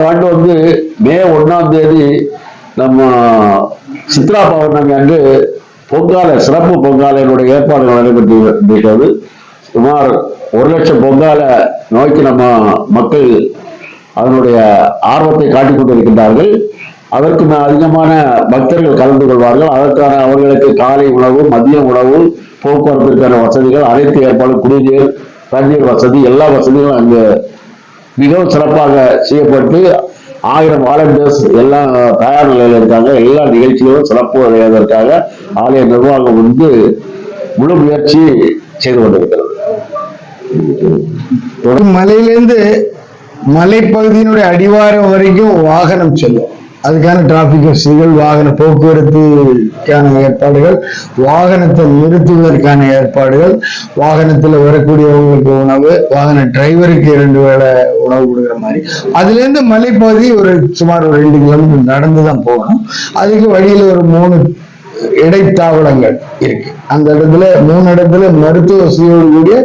ஆண்டு வந்து மே 1ஆம் தேதி நம்ம சித்ரா பௌர்ணமி அன்று பொங்கால சிறப்பு பொங்காலையினுடைய ஏற்பாடுகள் நடைபெற்று சுமார் 1,00,000 பொங்கால நோக்கி நம்ம மக்கள் அதனுடைய ஆர்வத்தை காட்டிக் கொண்டிருக்கின்றார்கள். அதற்கு அதிகமான பக்தர்கள் கலந்து கொள்வார்கள். அதற்கான அவர்களுக்கு காலை உணவு, மதிய உணவு, போக்குவரத்திற்கான வசதிகள், அனைத்து ஏற்பாடு, குடிநீர், தண்ணீர் வசதி, எல்லா வசதிகளும் அங்கு மிகவும் சிறப்பாக செய்யப்பட்டு 1000 வாலண்டியர்ஸ் எல்லாம் தயார் நிலையில் இருக்காங்க. எல்லா நிகழ்ச்சிகளும் சிறப்பு அடைவதற்காக ஆலய நிர்வாகம் வந்து முழு முயற்சி செய்து கொண்டிருக்கிறது. மலையிலிருந்து மலைப்பகுதியினுடைய அடிவாரம் வரைக்கும் வாகனம் செல்லும். அதுக்கான டிராபிக் வசதிகள், வாகன போக்குவரத்துக்கான ஏற்பாடுகள், வாகனத்தை நிறுத்துவதற்கான ஏற்பாடுகள், வாகனத்தில் வரக்கூடியவங்களுக்கு உணவு, வாகன டிரைவருக்கு 2 வேளை உணவு கொடுக்குற மாதிரி. அதுல இருந்து மலைப்பகுதி சுமார் ஒரு 2 கிலோமீட்டர் நடந்துதான் போகணும். அதுக்கு வழியில ஒரு 3 இடைத்தாவளங்கள் இருக்கு. அந்த இடத்துல 3 இடத்துல மருத்துவ வசதியோடு கூடிய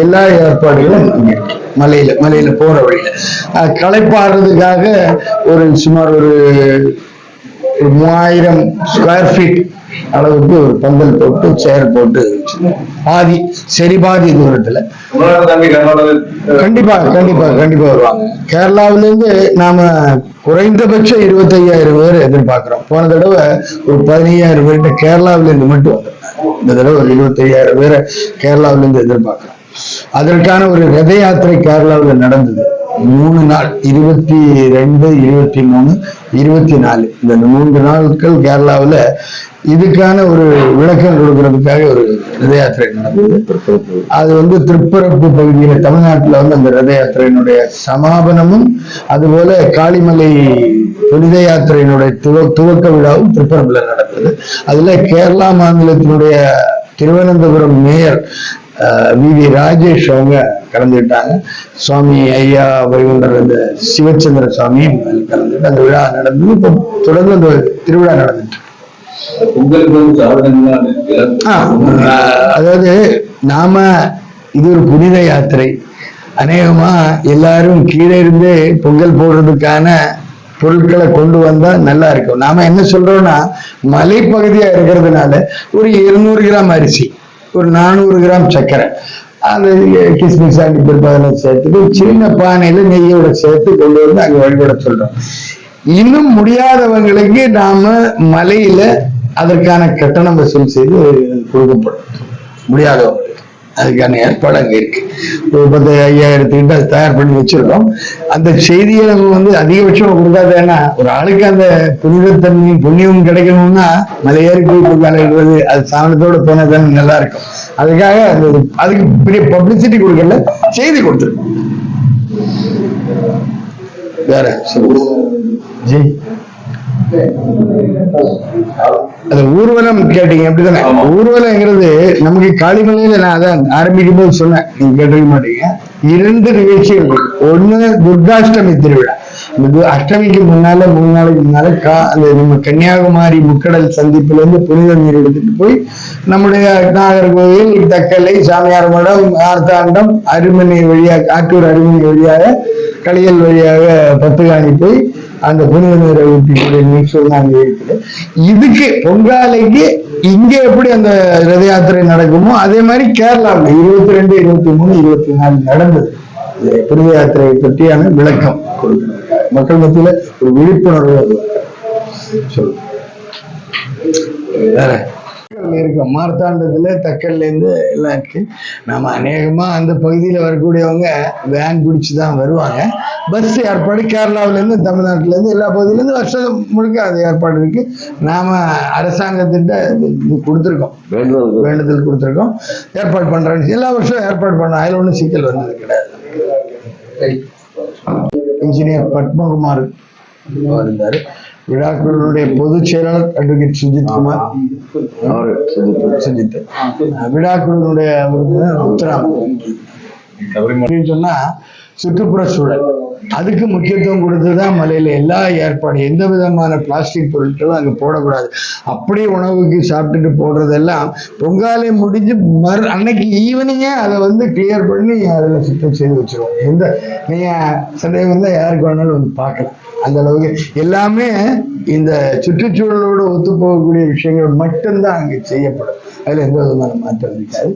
எல்லா ஏற்பாடுகளும் இருக்கு. மலையில போற வழியில களைப்பாடுறதுக்காக சுமார் ஒரு 3000 ஸ்கொயர் ஃபீட் அளவுக்கு ஒரு பந்தல் போட்டு சேர் போட்டு பாதி தூரத்துல கண்டிப்பா வருவாங்க. கேரளாவிலிருந்து நாம குறைந்தபட்சம் 25,000 பேர் எதிர்பார்க்கிறோம். போன தடவை ஒரு 15,000 பேர்கிட்ட கேரளாவிலிருந்து மட்டும் வந்திருந்தாங்க. இந்த தடவை ஒரு 25,000 பேரை கேரளாவிலிருந்து எதிர்பார்க்கிறோம். அதற்கான ஒரு ரத யாத்திரை கேரளாவில் நடந்தது. 3 நாள், 22, 23, 24 இந்த 3 நாட்கள் கேரளாவில் இதுக்கான ஒரு விளக்கம் கொடுக்கறதுக்காக ஒரு ரத யாத்திரை நடந்தது. அது வந்து திருப்பரப்பு பகுதியில தமிழ்நாட்டில் வந்து அந்த ரத யாத்திரையினுடைய சமாபனமும், அதுபோல காளிமலை புனித யாத்திரையினுடைய துவக்க விழாவும் திருப்பரப்புல நடந்தது. அதுல கேரளா மாநிலத்தினுடைய திருவனந்தபுரம் மேயர் வி ராஜேஷ் அவங்க கலந்துக்கிட்டாங்க. சுவாமி ஐயா வைகுண்டர் அந்த சிவச்சந்திர சுவாமியும் கலந்துட்டு அந்த விழா நடந்தது. இப்போ தொடர்ந்து அந்த திருவிழா நடந்துட்டு. அதாவது நாம இது ஒரு புனித யாத்திரை. அநேகமா எல்லாரும் கீழே இருந்து பொங்கல் போடுறதுக்கான பொருட்களை கொண்டு வந்தா நல்லா இருக்கும். நாம என்ன சொல்றோம்னா, மலைப்பகுதியா இருக்கிறதுனால ஒரு 200 கிராம் அரிசி, ஒரு 400 கிராம் சர்க்கரை, அது கிஸ்மிஸ் அதெல்லாம் சேர்த்துட்டு சின்ன பானையில நெய்யோட சேர்த்து கொண்டு வந்து அங்க வழிபட சொல்றோம். இன்னும் முடியாதவங்களுக்கு நாம மலையில அதற்கான கட்டணம் வசூல் செய்து கொடுக்கப்படும். முடியாதவங்களுக்கு அதுக்கான ஏற்பாடு அங்க இருக்கு. ஒரு 10,000 கிட்ட அது தயார் பண்ணி வச்சிருக்கோம். அந்த செய்தியை நம்ம வந்து அதிகபட்சம் கொடுக்காதேன்னா, ஒரு ஆளுக்கு அந்த புனிதத்தன்மையும் புண்ணியமும் கிடைக்கணும்னா மலையேறி போய் பொங்காலிடுறது, அது சாணத்தோட போனதானே நல்லா இருக்கும். அதுக்காக அதுக்கு பெரிய பப்ளிசிட்டி கொடுக்கல, செய்தி கொடுத்துருக்கோம். வேற ஜெய் அது ஊர்வலம் கேட்டீங்க அப்படித்தானே? ஊர்வலங்கிறது நமக்கு காளிமலையில நான் அதான் ஆரம்பிக்கும் போது சொன்னேன், நீங்க கேட்டிருக்க மாட்டீங்க. 2 நிகழ்ச்சிகள் இருக்கு. ஒண்ணு துர்காஷ்டமி திருவிழா. அஷ்டமிக்கு முன்னால 3 நாளைக்கு முன்னால அந்த நம்ம கன்னியாகுமரி முக்கடல் சந்திப்புல இருந்து புனித நீர் எடுத்துட்டு போய் நம்முடைய நாகர்கோவில், தக்கலை, சாமியார் மடம், ஆர்த்தாண்டம், அருமனை வழியாக, ஆற்றூர் அருமனை வழியாக, களியல் வழியாக பத்துகாணி போய் அந்த புனித நீரை ஊற்றிக்கூடிய நிகழ்ச்சிகள் அங்கே இருக்குது. இதுக்கு பொங்காலைக்கு இங்க எப்படி அந்த ரத யாத்திரை நடக்குமோ அதே மாதிரி கேரளாவில் 22, 23, 24 நடந்தது. புனித யாத்திரையை பற்றியான விளக்கம் கொடுக்கணும். மக்கள் மத்தியில ஒரு விழிப்புணர்வு வேற இருக்கு. மார்த்தாண்டத்துல, தக்கல்ல இருந்து எல்லாம் இருக்கு. நம்ம அநேகமா அந்த பகுதியில வரக்கூடியவங்க வேன் பிடிச்சுதான் வருவாங்க. பஸ் ஏற்பாடு கேரளாவில இருந்து, தமிழ்நாட்டுல இருந்து, எல்லா பகுதியில இருந்து வருஷம் முழுக்க அது ஏற்பாடு இருக்கு. நாம அரசாங்கத்திட்ட கொடுத்துருக்கோம், வேண்டுதல் கொடுத்துருக்கோம், ஏற்பாடு பண்றோம். எல்லா வருஷம் ஏற்பாடு பண்ணோம். அதில் ஒன்றும் சிக்கல் வந்தது கிடையாது. இன்ஜினியர் பத்மகுமார் இருந்தாரு. விழாக்குழுவினுடைய பொதுச் செயலாளர் அட்வொகேட் சுஜித்குமார், சுஜித். விழாக்குழுவினுடைய உத்தராம் சொன்னா சுற்றுப்புற சூழல் அதுக்கு முக்கியத்துவம் கொடுத்துதான் மலையில எல்லா ஏற்பாடு, எந்த விதமான பிளாஸ்டிக் பொருட்களும் அங்க போடக்கூடாது. அப்படியே உணவுக்கு சாப்பிட்டுட்டு போடுறதெல்லாம் பொங்காலை முடிஞ்சு அன்னைக்கு ஈவினிங்கே அதை வந்து கிளியர் பண்ணி அதுல சுத்தம் செய்து வச்சிருவோம். எந்த நீங்க சந்தேகம் தான் யாருக்கு வேணாலும் வந்து பார்க்கலாம். அந்த அளவுக்கு எல்லாமே இந்த சுற்றுச்சூழலோடு ஒத்து போகக்கூடிய விஷயங்கள் மட்டும்தான் அங்கே செய்யப்படும். அதுல எந்த விதமான மாற்றம் இருக்காது.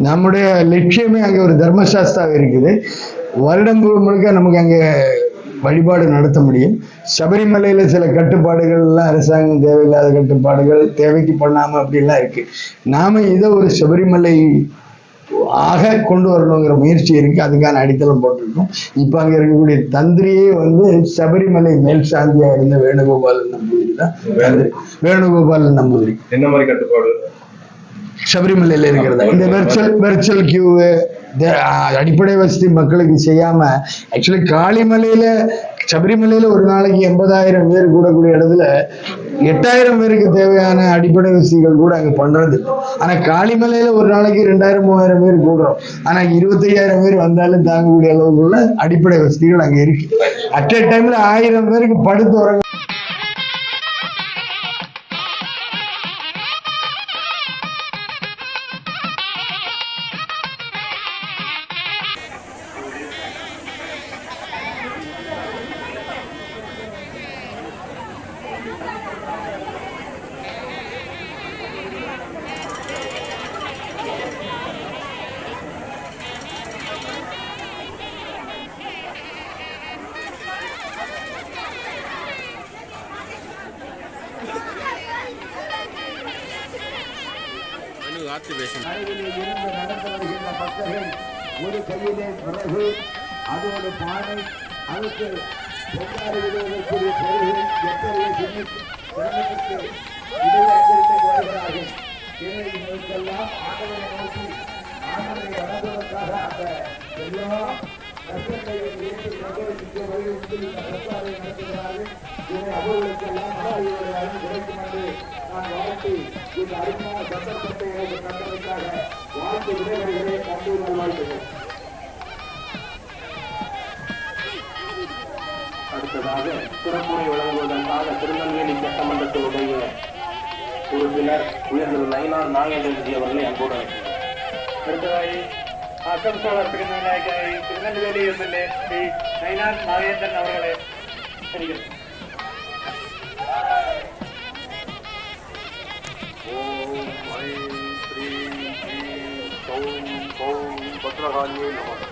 நம்முடைய லட்சியமே அங்கே ஒரு தர்மசாஸ்திரா இருக்குது. வருடம் முழுக்க நமக்கு அங்கே வழிபாடு நடத்த முடியும். சபரிமலையில சில கட்டுப்பாடுகள் எல்லாம் அரசாங்கம் தேவையில்லாத கட்டுப்பாடுகள் தேவைக்கு பண்ணாம அப்படிலாம் இருக்கு. நாம இதை ஒரு சபரிமலை ஆக கொண்டு வரணுங்கிற முயற்சி இருக்கு. அதுக்கான அடித்தளம் போட்டிருக்கோம். இப்ப அங்க இருக்கக்கூடிய தந்திரியே வந்து சபரிமலை மேல் சாந்தியா இருந்த வேணுகோபாலன் நம்பூதிரி தான். வேணுகோபாலன் நம்பூதிரி என்ன மாதிரி கட்டுப்பாடு சபரிமலையில இருக்கிறதா? இந்த வெர்ச்சுவல் கியூ, அடிப்படை வசதி மக்களுக்கு செய்யாம, ஆக்சுவலி காளிமலையில சபரிமலையில ஒரு நாளைக்கு 80,000 பேர் கூடக்கூடிய இடத்துல 8,000 பேருக்கு தேவையான அடிப்படை வசதிகள் கூட அங்க பண்றது. ஆனா காளிமலையில ஒரு நாளைக்கு 2,000 3,000 பேர் கூடுறோம். ஆனா 25,000 பேர் வந்தாலும் தாங்கக்கூடிய அளவுக்குள்ள அடிப்படை வசதிகள் அங்க இருக்கு. அட் எ டைம்ல 1000 பேருக்கு படுத்து உறங்க ஒரு கையிலே பிறகு அதோடு பானை, அதுக்கு பொங்காலை விடுவதற்குரிய பொருள்கள் எத்தகைய சிரமத்துக்கு இடைவெளிக்கு வருகிறார்கள். இவைகளுக்கெல்லாம் ஆண்டவரை நோக்கி ஆண்டவரை வணங்குவதற்காக அந்த எல்லா கஷ்டங்களையும் ஏற்று இங்கே வலியுறுத்தி இந்த பிரச்சாரை நடத்துகிறார்கள். இதை அவர்களுக்கெல்லாம் ஆகியோரையும் கிடைக்கும் என்று நான் வாழ்த்தி இந்த அருமையான சந்தர்ப்பத்தை எனக்கு தந்ததற்காக வாழ்த்து விடைவர்களே நன்றி நல்வாழ்த்துகிறேன். அடுத்ததாக சிறப்புரை வழங்குவதற்காக திருநெல்வேலி சட்டமன்றத்தினுடைய உறுப்பினர் உயர்ந்த நயினார் நாகேந்திரஜி அவர்களை அன்போடு அழைக்கிறார். அடுத்ததாக அசம்சோழர் திருநெல்வேலி எம்எல்ஏ ஸ்ரீ நயினார் நாகேந்திரன் அவர்களை தெரிவிக்கிறேன். ஓம் ஐம் ஸ்ரீம் ஸ்ரீம் சௌம் சௌம் பத்ரகாளியே நமः.